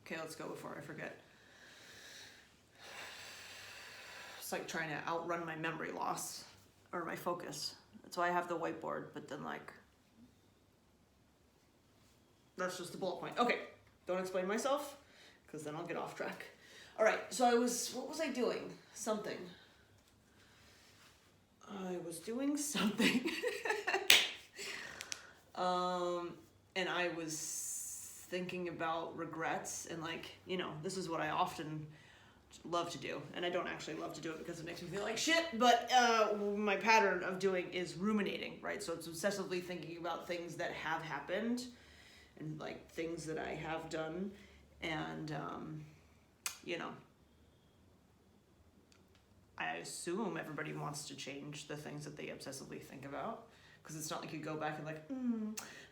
Okay, let's go before I forget. It's like trying to outrun my memory loss or my focus. That's why I have the whiteboard, but then like, that's just the bullet point. Okay, don't explain myself, because then I'll get off track. All right, so what was I doing? Something. I was doing something. And I was thinking about regrets and like, you know, this is what I often love to do. And I don't actually love to do it because it makes me feel like shit, but my pattern of doing is ruminating, right? So it's obsessively thinking about things that have happened and like things that I have done. And, you know, I assume everybody wants to change the things that they obsessively think about, because it's not like you go back and like,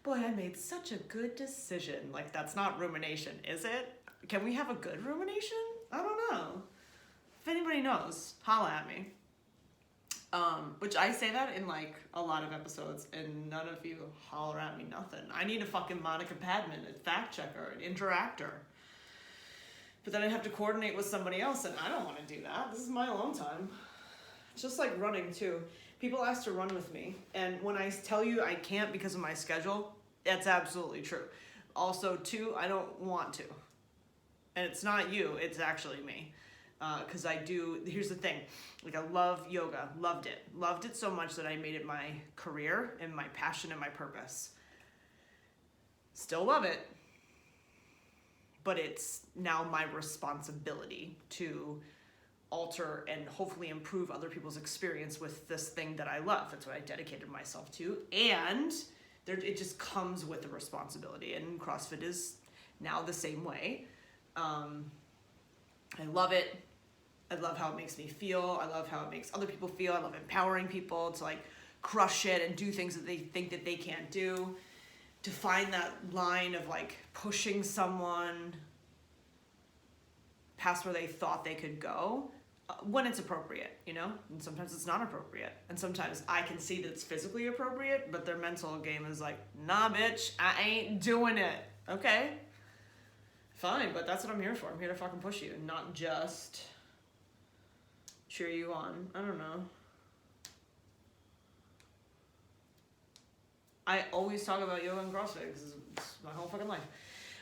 boy, I made such a good decision. Like, that's not rumination, is it? Can we have a good rumination? I don't know. If anybody knows, holla at me. Which I say that in like a lot of episodes, and none of you holler at me nothing. I need a fucking Monica Padman, a fact checker, an interactor. But then I have to coordinate with somebody else, and I don't want to do that. This is my alone time. It's just like running too. People ask to run with me, and when I tell you I can't because of my schedule, that's absolutely true. Also, too, I don't want to. And it's not you, it's actually me. Because I do, here's the thing, like I love yoga, loved it so much that I made it my career and my passion and my purpose. Still love it, but it's now my responsibility to alter and hopefully improve other people's experience with this thing that I love. That's what I dedicated myself to, and it just comes with the responsibility, and CrossFit is now the same way. I love it. I love how it makes me feel. I love how it makes other people feel. I love empowering people to like crush it and do things that they think that they can't do. To find that line of like pushing someone past where they thought they could go when it's appropriate, you know? And sometimes it's not appropriate. And sometimes I can see that it's physically appropriate, but their mental game is like, nah, bitch, I ain't doing it. Okay? Fine, but that's what I'm here for. I'm here to fucking push you, not just cheer you on. I don't know. I always talk about yoga and CrossFit because it's my whole fucking life.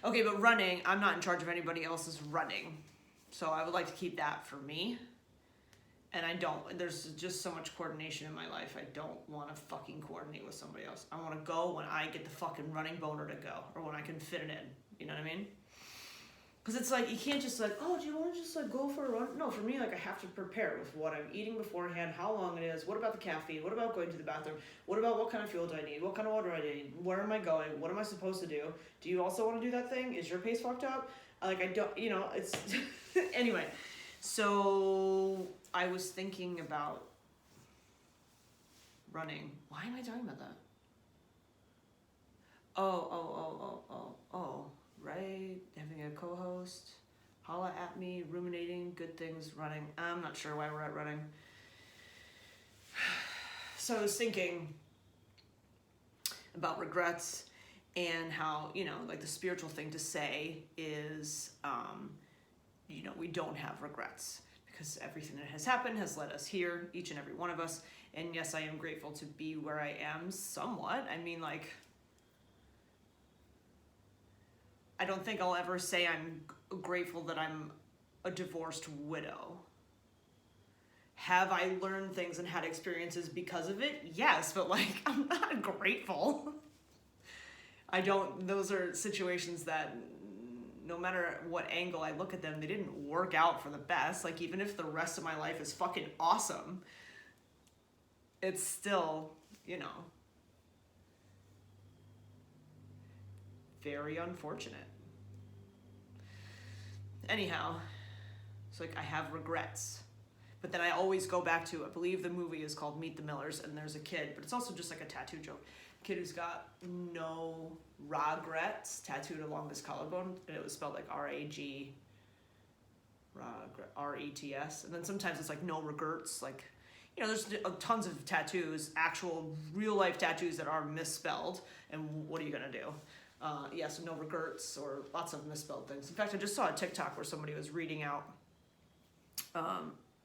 Okay, but running, I'm not in charge of anybody else's running. So I would like to keep that for me. And there's just so much coordination in my life. I don't want to fucking coordinate with somebody else. I want to go when I get the fucking running boner to go, or when I can fit it in. You know what I mean? Because it's like, you can't just like, oh, do you want to just like go for a run? No, for me, like I have to prepare with what I'm eating beforehand, how long it is, what about the caffeine, what about going to the bathroom, what about what kind of fuel do I need, what kind of water I need, where am I going, what am I supposed to do? Do you also want to do that thing? Is your pace fucked up? Like I don't, you know, it's, anyway. So I was thinking about running. Why am I talking about that? Oh. Right, having a co-host, holla at me, ruminating, good things, running. I'm not sure why we're at running. So I was thinking about regrets and how, you know, like the spiritual thing to say is, you know, we don't have regrets because everything that has happened has led us here, each and every one of us. And yes, I am grateful to be where I am somewhat. I mean, like, I don't think I'll ever say I'm grateful that I'm a divorced widow. Have I learned things and had experiences because of it? Yes, but like, I'm not grateful. Those are situations that no matter what angle I look at them, they didn't work out for the best. Like, even if the rest of my life is fucking awesome, it's still, you know, very unfortunate. Anyhow, it's like I have regrets. But then I always go back to, I believe the movie is called Meet the Millers, and there's a kid, but it's also just like a tattoo joke. Kid who's got no regrets tattooed along his collarbone, and it was spelled like R-A-G, R-E-T-S. And then sometimes it's like no regrets, like, you know, there's tons of tattoos, actual real life tattoos that are misspelled, and what are you gonna do? So no regrets or lots of misspelled things. In fact, I just saw a TikTok where somebody was reading out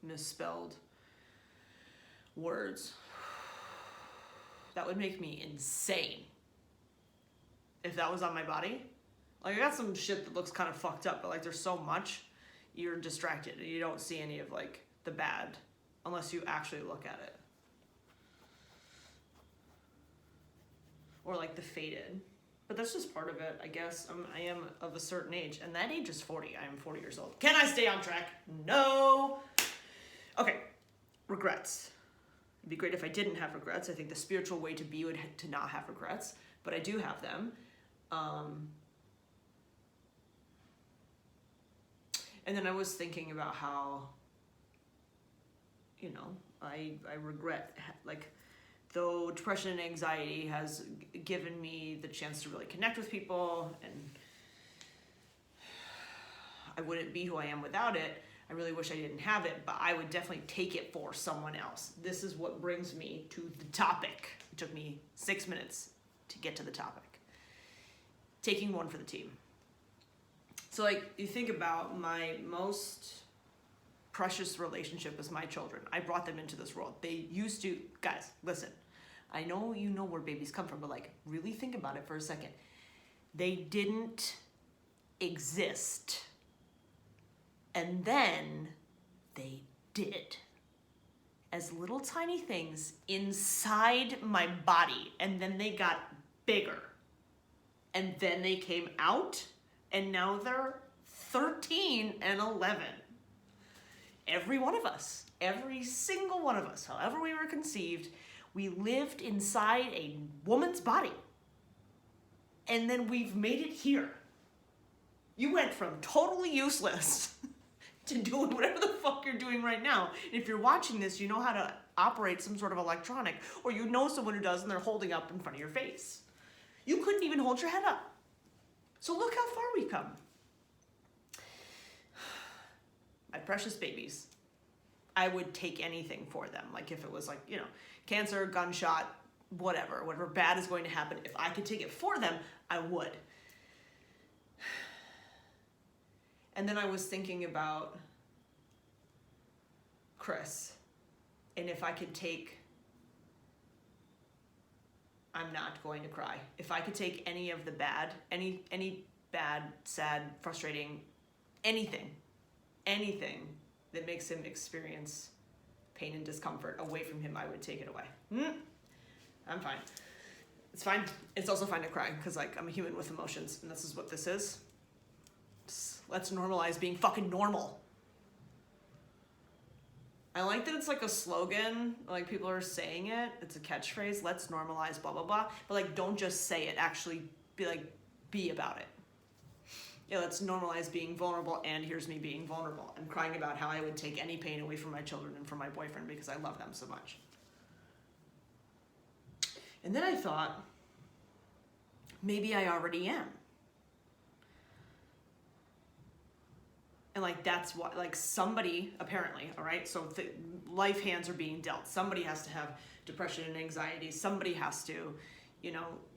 misspelled words. That would make me insane if that was on my body. Like, I got some shit that looks kind of fucked up, but like there's so much, you're distracted and you don't see any of like the bad unless you actually look at it. Or like the faded. But that's just part of it, I guess. I am of a certain age, and that age is 40. I am 40 years old. Can I stay on track? No. Okay, regrets. It'd be great if I didn't have regrets. I think the spiritual way to be would to not have regrets, but I do have them. And then I was thinking about how, I regret, like, though depression and anxiety has given me the chance to really connect with people, and I wouldn't be who I am without it. I really wish I didn't have it, but I would definitely take it for someone else. This is what brings me to the topic. It took me 6 minutes to get to the topic. Taking one for the team. So like, you think about my most precious relationship is my children. I brought them into this world. They used to, guys, listen, I know you know where babies come from, but like, really think about it for a second. They didn't exist. And then they did. As little tiny things inside my body. And then they got bigger. And then they came out. And now they're 13 and 11. Every one of us, every single one of us, however we were conceived, we lived inside a woman's body. And then we've made it here. You went from totally useless to doing whatever the fuck you're doing right now. And if you're watching this, you know how to operate some sort of electronic, or you know someone who does and they're holding up in front of your face. You couldn't even hold your head up. So look how far we've come. My precious babies. I would take anything for them. Like if it was like, cancer, gunshot, whatever bad is going to happen. If I could take it for them, I would. And then I was thinking about Chris. And if I could take, I'm not going to cry. If I could take any of the bad, any bad, sad, frustrating, anything that makes him experience pain and discomfort away from him, I would take it away. I'm fine. It's fine. It's also fine to cry because like I'm a human with emotions, and this is what this is. Let's normalize being fucking normal. I like that it's like a slogan, like people are saying it. It's a catchphrase. Let's normalize blah, blah, blah. But like, don't just say it. Actually be about it. Yeah, let's normalize being vulnerable, and here's me being vulnerable and crying about how I would take any pain away from my children and from my boyfriend because I love them so much. And then I thought, maybe I already am. And like, that's what, like somebody, apparently, all right? So life hands are being dealt. Somebody has to have depression and anxiety. Somebody has to,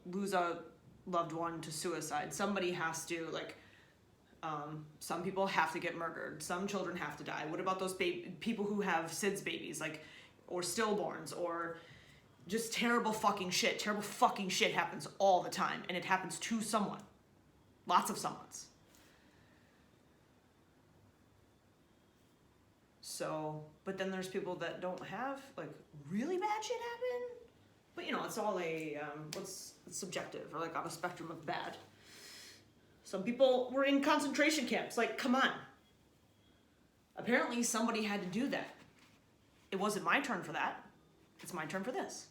lose a loved one to suicide. Somebody has to some people have to get murdered. Some children have to die. What about those people who have SIDS babies, or stillborns, or just terrible fucking shit. Terrible fucking shit happens all the time, and it happens to someone. Lots of someone's. So, but then there's people that don't have, really bad shit happen. But, it's all it's subjective, or on a spectrum of bad. Some people were in concentration camps. Come on. Apparently somebody had to do that. It wasn't my turn for that. It's my turn for this.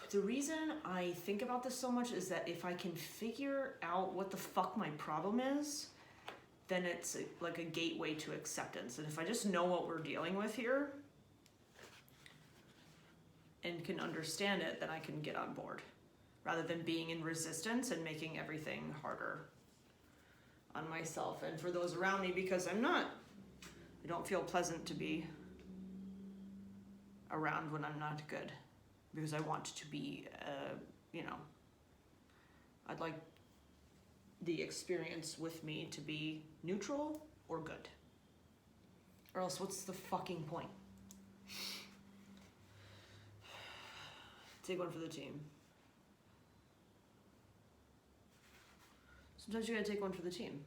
The reason I think about this so much is that if I can figure out what the fuck my problem is, then it's like a gateway to acceptance. And if I just know what we're dealing with here and can understand it, then I can get on board rather than being in resistance and making everything harder on myself and for those around me, because I don't feel pleasant to be around when I'm not good. because I want to be, I'd like the experience with me to be neutral or good. Or else what's the fucking point? Take one for the team. Sometimes you gotta take one for the team.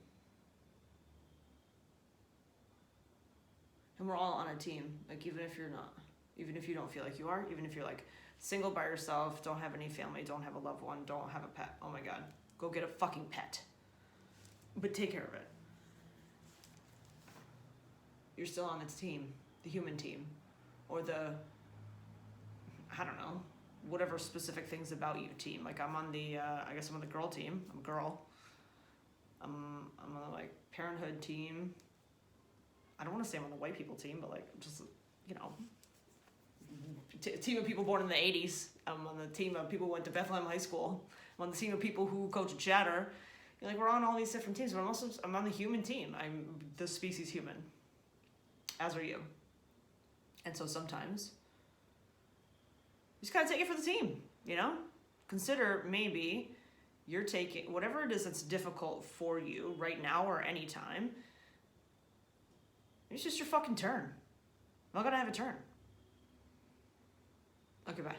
And we're all on a team, like even if you're not, even if you don't feel like you are, even if you're like single by yourself, don't have any family, don't have a loved one, don't have a pet. Oh my God, go get a fucking pet. But take care of it. You're still on its team, the human team, or the, I don't know, whatever specific things about you team. Like I'm on the, I guess I'm on the girl team. I'm a girl. I'm on the like parenthood team. I don't want to say I'm on the white people team, but like just, team of people born in the 80s. I'm on the team of people who went to Bethlehem High School. I'm on the team of people who coach at Chatter. Like we're on all these different teams, but I'm on the human team. I'm the species human, as are you. And so sometimes you just gotta take it for the team, Consider maybe you're taking whatever it is that's difficult for you right now or anytime. It's just your fucking turn. I'm not gonna have a turn. Okay, bye.